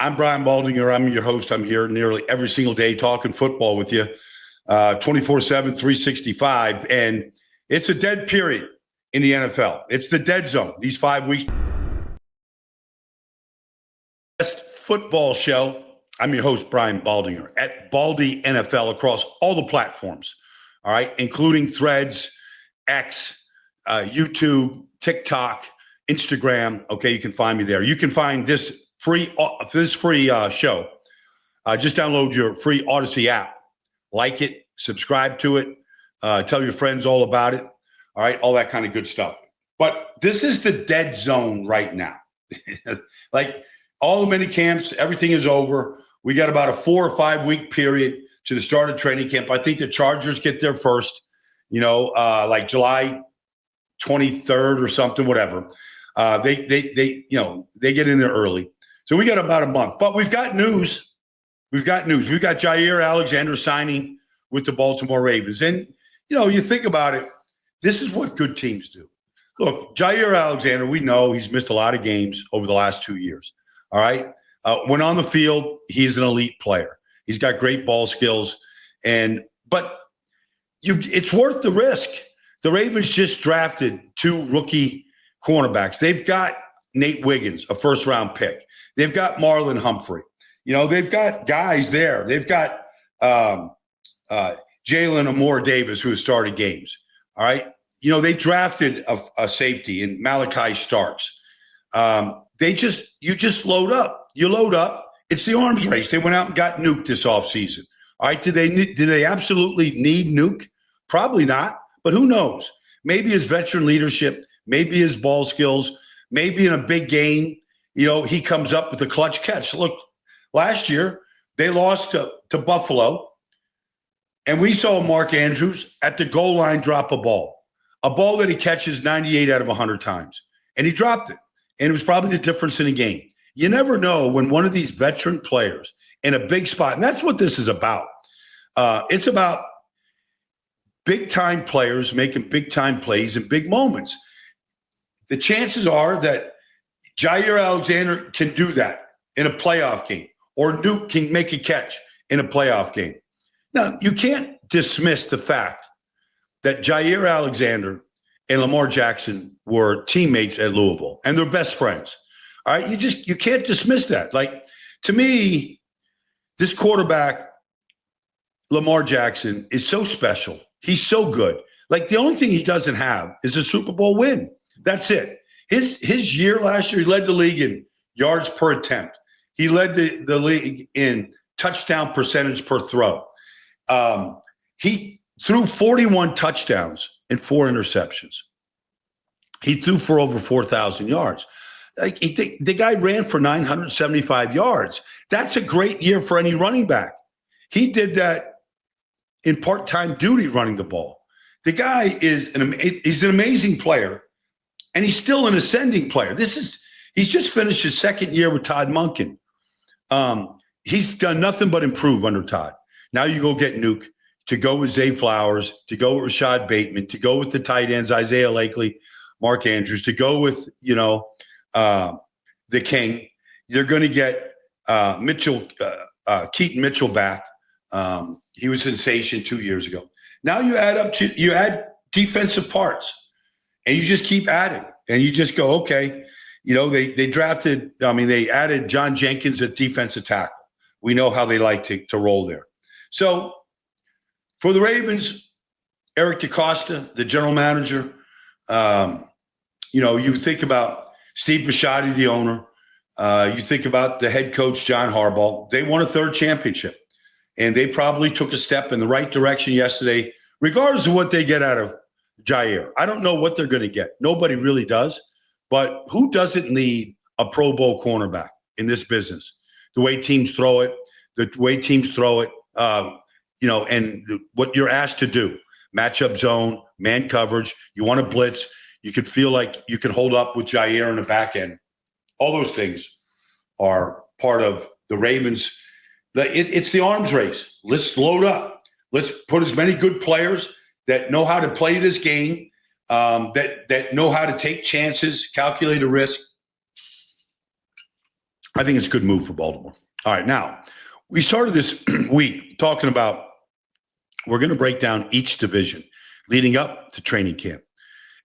I'm Brian Baldinger. I'm your host. I'm here nearly every single day talking football with you 24/7, 365. And it's a dead period in the NFL. It's the dead zone. These 5 weeks. Best football show. I'm your host, Brian Baldinger, at Baldy NFL across all the platforms, all right, including Threads, X, YouTube, TikTok, Instagram. Okay, you can find me there. You can find this free show. Just download your free Odyssey app. Like it, subscribe to it, tell your friends all about it. All right, all that kind of good stuff. But this is the dead zone right now. Like all the mini camps, everything is over. We got about a 4 or 5 week period to the start of training camp. I think the Chargers get there first, like July 23rd or something, whatever. They get in there early. So we got about a month. But we've got news. We've got Jaire Alexander signing with the Baltimore Ravens. And, you think about it, this is what good teams do. Look, Jaire Alexander, we know he's missed a lot of games over the last 2 years. All right. When on the field, he's an elite player. He's got great ball skills. But it's worth the risk. The Ravens just drafted 2 rookie cornerbacks. They've got Nate Wiggins, a first-round pick. They've got Marlon Humphrey. They've got guys there. They've got Jalen Amore Davis, who has started games. All right. They drafted a safety in Malachi Starks. You just load up. You load up. It's the arms race. They went out and got Nuke this offseason. All right. Do they absolutely need Nuke? Probably not. But who knows? Maybe his veteran leadership, maybe his ball skills, maybe in a big game, he comes up with a clutch catch. Look, last year they lost to Buffalo, and we saw Mark Andrews at the goal line drop a ball that he catches 98 out of 100 times, and he dropped it. And it was probably the difference in a game. You never know when one of these veteran players in a big spot, and that's what this is about. It's about big-time players making big-time plays in big moments. The chances are that Jaire Alexander can do that in a playoff game, or Nuke can make a catch in a playoff game. Now, you can't dismiss the fact that Jaire Alexander and Lamar Jackson were teammates at Louisville, and they're best friends. All right, you can't dismiss that. Like, to me, this quarterback, Lamar Jackson, is so special. He's so good. Like, the only thing he doesn't have is a Super Bowl win. That's it. His year last year, he led the league in yards per attempt. He led the league in touchdown percentage per throw. He threw 41 touchdowns and 4 interceptions. He threw for over 4,000 yards. The guy ran for 975 yards. That's a great year for any running back. He did that in part-time duty running the ball. The guy he's an amazing player, and he's still an ascending player. He's just finished his second year with Todd Monken. He's done nothing but improve under Todd. Now you go get Nuke, to go with Zay Flowers, to go with Rashad Bateman, to go with the tight ends, Isaiah Lakely, Mark Andrews, to go with, the King. You're going to get Keaton Mitchell back. He was a sensation 2 years ago. Now you add defensive parts, and you just keep adding, and you just go, okay. They added John Jenkins at defensive tackle. We know how they like to roll there. So for the Ravens, Eric DeCosta, the general manager, you think about Steve Bisciotti, the owner. You think about the head coach, John Harbaugh. They won a 3rd championship, and they probably took a step in the right direction yesterday, regardless of what they get out of Jaire. I don't know what they're going to get. Nobody really does. But who doesn't need a Pro Bowl cornerback in this business? The way teams throw it, what you're asked to do, matchup zone, man coverage, you want to blitz, you can feel like you can hold up with Jaire in the back end. All those things are part of the Ravens. It's the arms race. Let's load up. Let's put as many good players that know how to play this game, that know how to take chances, calculate a risk. I think it's a good move for Baltimore. All right, now, we started this week talking about we're going to break down each division leading up to training camp.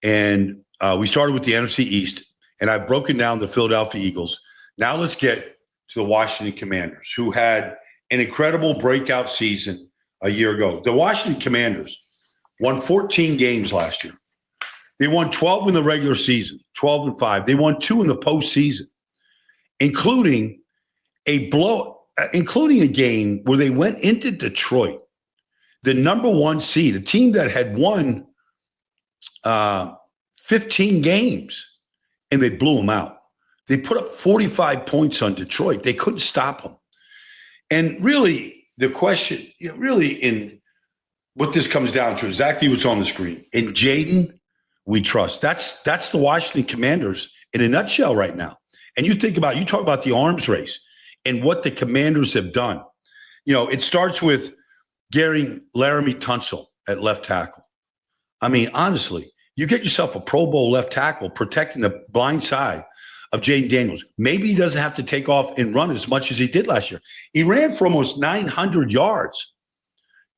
And we started with the NFC East, and I've broken down the Philadelphia Eagles. Now let's get to the Washington Commanders, who had an incredible breakout season a year ago. The Washington Commanders won 14 games last year. They won 12 in the regular season, 12-5. They won 2 in the postseason, including a game where they went into Detroit, the number 1 seed, a team that had won 15 games, and they blew them out. They put up 45 points on Detroit. They couldn't stop them. And really, the question, in what this comes down to, exactly what's on the screen. In Jayden, we trust. That's the Washington Commanders in a nutshell right now. And you talk about the arms race and what the Commanders have done. It starts with Laramie Tunsil at left tackle. I mean, honestly, you get yourself a Pro Bowl left tackle protecting the blind side of Jayden Daniels. Maybe he doesn't have to take off and run as much as he did last year. He ran for almost 900 yards.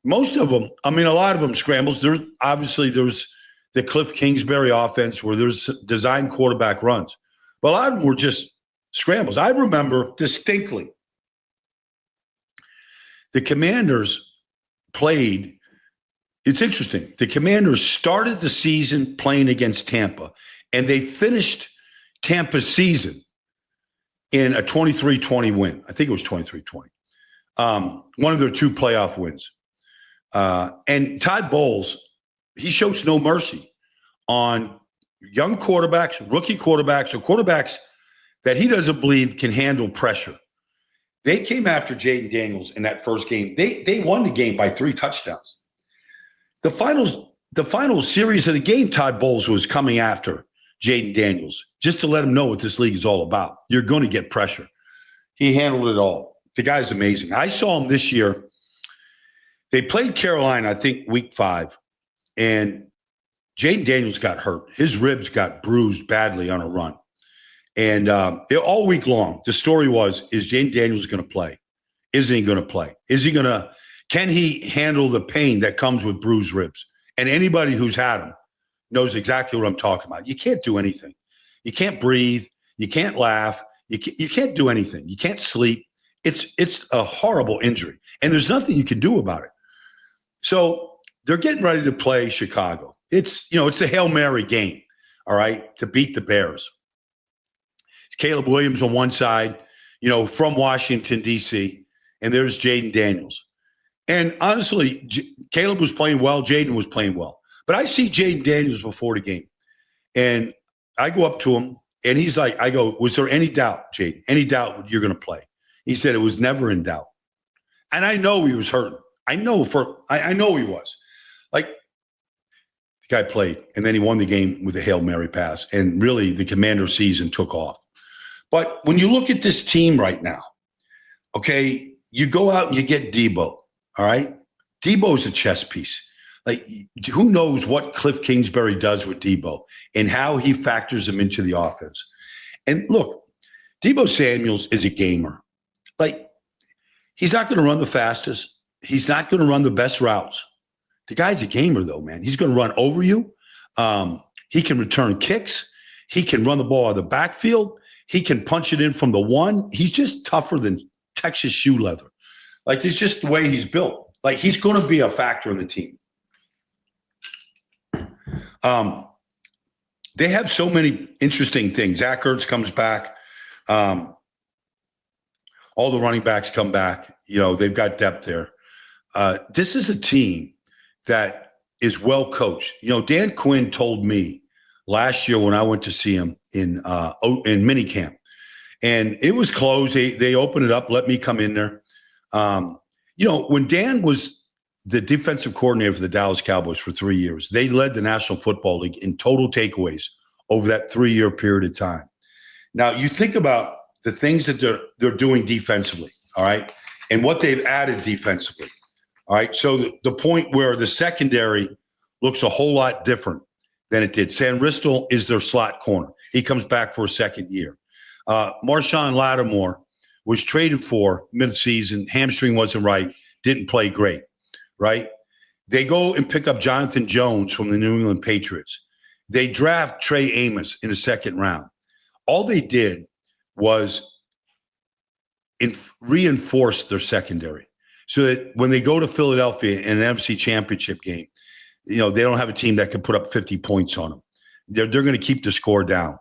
Most of them, a lot of them scrambles. There's the Cliff Kingsbury offense where there's designed quarterback runs. But a lot of them were just scrambles. I remember distinctly the Commanders played. It's interesting. The Commanders started the season playing against Tampa, and they finished Tampa's season in a 23-20 win. I think it was 23-20. One of their 2 playoff wins. And Todd Bowles, he shows no mercy on young quarterbacks, rookie quarterbacks, or quarterbacks that he doesn't believe can handle pressure. They came after Jayden Daniels in that first game. They won the game by 3 touchdowns. The final series of the game, Todd Bowles was coming after Jayden Daniels just to let him know what this league is all about. You're going to get pressure. He handled it all. The guy's amazing. I saw him this year. They played Carolina, I think, week 5, and Jayden Daniels got hurt. His ribs got bruised badly on a run. And all week long, the story was, is Jayden Daniels going to play? Isn't he going to play? Can he handle the pain that comes with bruised ribs? And anybody who's had them knows exactly what I'm talking about. You can't do anything. You can't breathe. You can't laugh. You can't do anything. You can't sleep. It's a horrible injury, and there's nothing you can do about it. So they're getting ready to play Chicago. It's the Hail Mary game, all right, to beat the Bears. It's Caleb Williams on one side, from Washington, D.C., and there's Jayden Daniels. And honestly, Caleb was playing well. Jayden was playing well. But I see Jayden Daniels before the game, and I go up to him, and he's like, I go, was there any doubt, Jayden? Any doubt you're going to play? He said it was never in doubt. And I know he was hurting. I know he was. Like, the guy played, and then he won the game with a Hail Mary pass, and really the Commander season took off. But when you look at this team right now, okay, you go out and you get Debo, all right? Debo's a chess piece. Like, who knows what Cliff Kingsbury does with Debo and how he factors him into the offense. And look, Debo Samuels is a gamer. Like, he's not going to run the fastest. He's not going to run the best routes. The guy's a gamer, though, man. He's going to run over you. He can return kicks. He can run the ball out of the backfield. He can punch it in from the 1. He's just tougher than Texas shoe leather. Like, it's just the way he's built. Like, he's going to be a factor in the team. They have so many interesting things. Zach Ertz comes back. All the running backs come back. They've got depth there. This is a team that is well coached. Dan Quinn told me last year when I went to see him in minicamp, and it was closed. They opened it up, let me come in there. When Dan was the defensive coordinator for the Dallas Cowboys for 3 years, they led the National Football League in total takeaways over that 3-year period of time. Now, you think about the things that they're doing defensively, all right, and what they've added defensively, all right? So the point where the secondary looks a whole lot different than it did. Sam Ristel is their slot corner. He comes back for a second year. Marshawn Lattimore was traded for mid-season, hamstring wasn't right, didn't play great, right? They go and pick up Jonathan Jones from the New England Patriots. They draft Trey Amos in the second round. All they did was reinforce their secondary so that when they go to Philadelphia in an NFC Championship game, they don't have a team that can put up 50 points on them. They're going to keep the score down.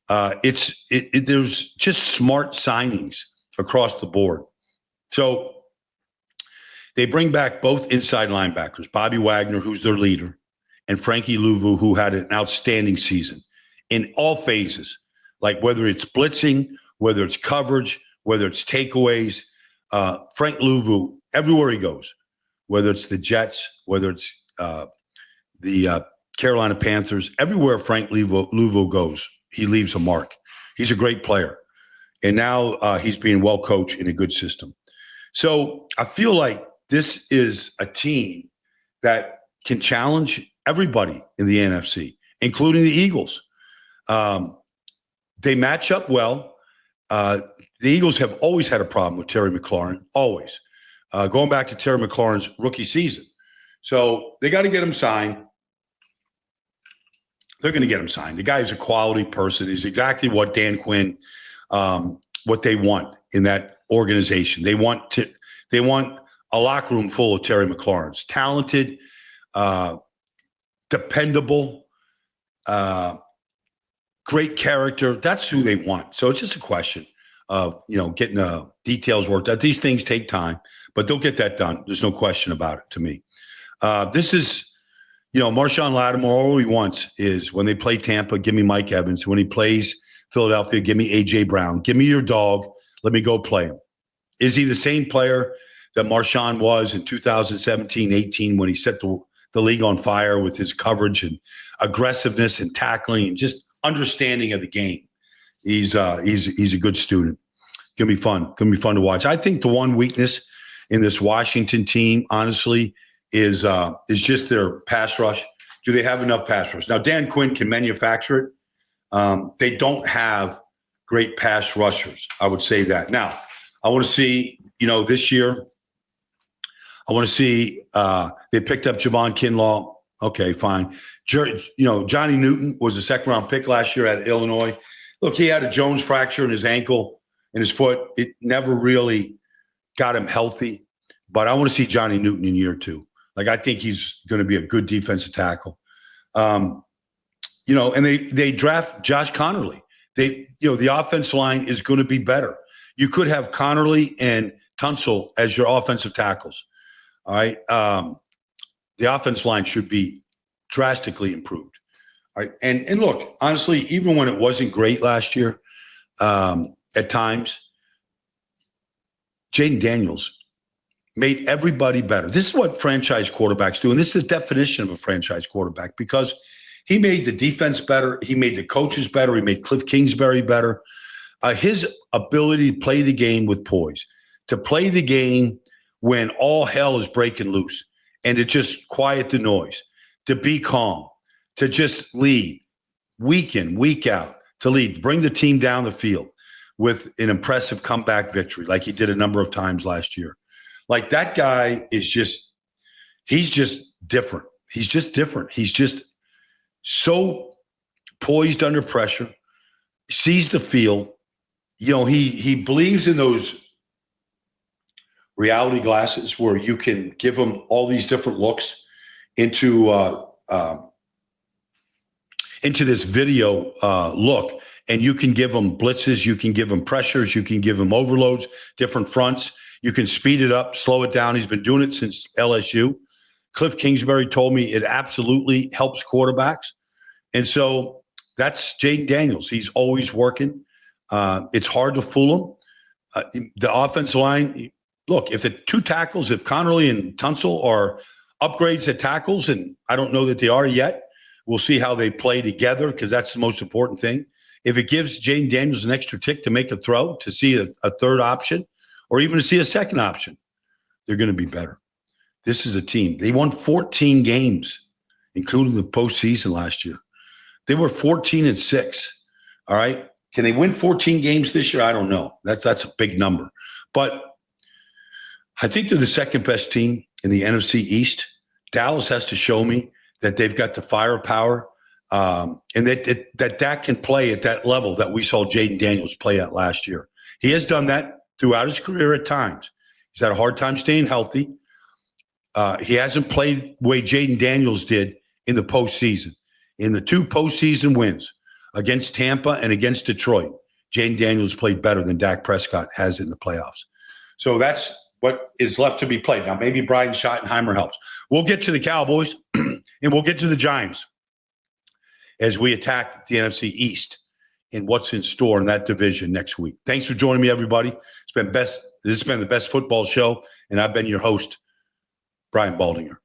There's just smart signings across the board. So they bring back both inside linebackers, Bobby Wagner, who's their leader, and Frankie Louvu, who had an outstanding season in all phases, like whether it's blitzing, whether it's coverage, whether it's takeaways. Frank Louvu, everywhere he goes, whether it's the Jets, whether it's the Carolina Panthers, everywhere Frank Louvu goes, he leaves a mark. He's a great player. And now he's being well coached in a good system. So I feel like this is a team that can challenge everybody in the NFC, including the Eagles. They match up well. The Eagles have always had a problem with Terry McLaurin, always. Going back to Terry McLaurin's rookie season. So they got to get him signed. They're going to get him signed. The guy is a quality person. He's exactly what Dan Quinn, what they want in that organization. They want a locker room full of Terry McLaurins, talented, dependable, great character. That's who they want. So it's just a question of getting the details worked out. These things take time, but they'll get that done. There's no question about it to me. This is. Marshawn Lattimore, all he wants is when they play Tampa, give me Mike Evans. When he plays Philadelphia, give me A.J. Brown. Give me your dog. Let me go play him. Is he the same player that Marshawn was in 2017-18 when he set the league on fire with his coverage and aggressiveness and tackling and just understanding of the game? He's a good student. Gonna be fun. Gonna be fun to watch. I think the one weakness in this Washington team, honestly, is just their pass rush. Do they have enough pass rush? Now, Dan Quinn can manufacture it. They don't have great pass rushers. I would say that. Now, I want to see, this year, I want to see they picked up Javon Kinlaw. Okay, fine. Johnny Newton was a second-round pick last year at Illinois. Look, he had a Jones fracture in his ankle and his foot. It never really got him healthy. But I want to see Johnny Newton in year 2. I think he's going to be a good defensive tackle. And they draft Josh Connerly. The offensive line is going to be better. You could have Connerly and Tunsil as your offensive tackles. All right. The offensive line should be drastically improved. All right. And look, honestly, even when it wasn't great last year, at times, Jayden Daniels made everybody better. This is what franchise quarterbacks do, and this is the definition of a franchise quarterback because he made the defense better, he made the coaches better, he made Cliff Kingsbury better. His ability to play the game with poise, to play the game when all hell is breaking loose, and to just quiet the noise, to be calm, to just lead week in, week out, to lead, bring the team down the field with an impressive comeback victory like he did a number of times last year. Like that guy is he's just different. He's just different. He's just so poised under pressure, sees the field. He believes in those reality glasses where you can give him all these different looks into this video look, and you can give him blitzes, you can give him pressures, you can give him overloads, different fronts. You can speed it up, slow it down. He's been doing it since LSU. Cliff Kingsbury told me it absolutely helps quarterbacks. And so that's Jayden Daniels. He's always working. It's hard to fool him. The offensive line, look, if the two tackles, if Connerly and Tunsil are upgrades at tackles, and I don't know that they are yet, we'll see how they play together because that's the most important thing. If it gives Jayden Daniels an extra tick to make a throw, to see a third option, or even to see a second option, they're going to be better. This is a team. They won 14 games, including the postseason last year. They were 14-6. All right. Can they win 14 games this year? I don't know. That's a big number. But I think they're the second best team in the NFC East. Dallas has to show me that they've got the firepower and that Dak can play at that level that we saw Jayden Daniels play at last year. He has done that throughout his career at times. He's had a hard time staying healthy. He hasn't played the way Jayden Daniels did in the postseason. In the 2 postseason wins against Tampa and against Detroit, Jayden Daniels played better than Dak Prescott has in the playoffs. So that's what is left to be played. Now, maybe Brian Schottenheimer helps. We'll get to the Cowboys and we'll get to the Giants as we attack the NFC East and what's in store in that division next week. Thanks for joining me, everybody. This has been the best football show, and I've been your host, Brian Baldinger.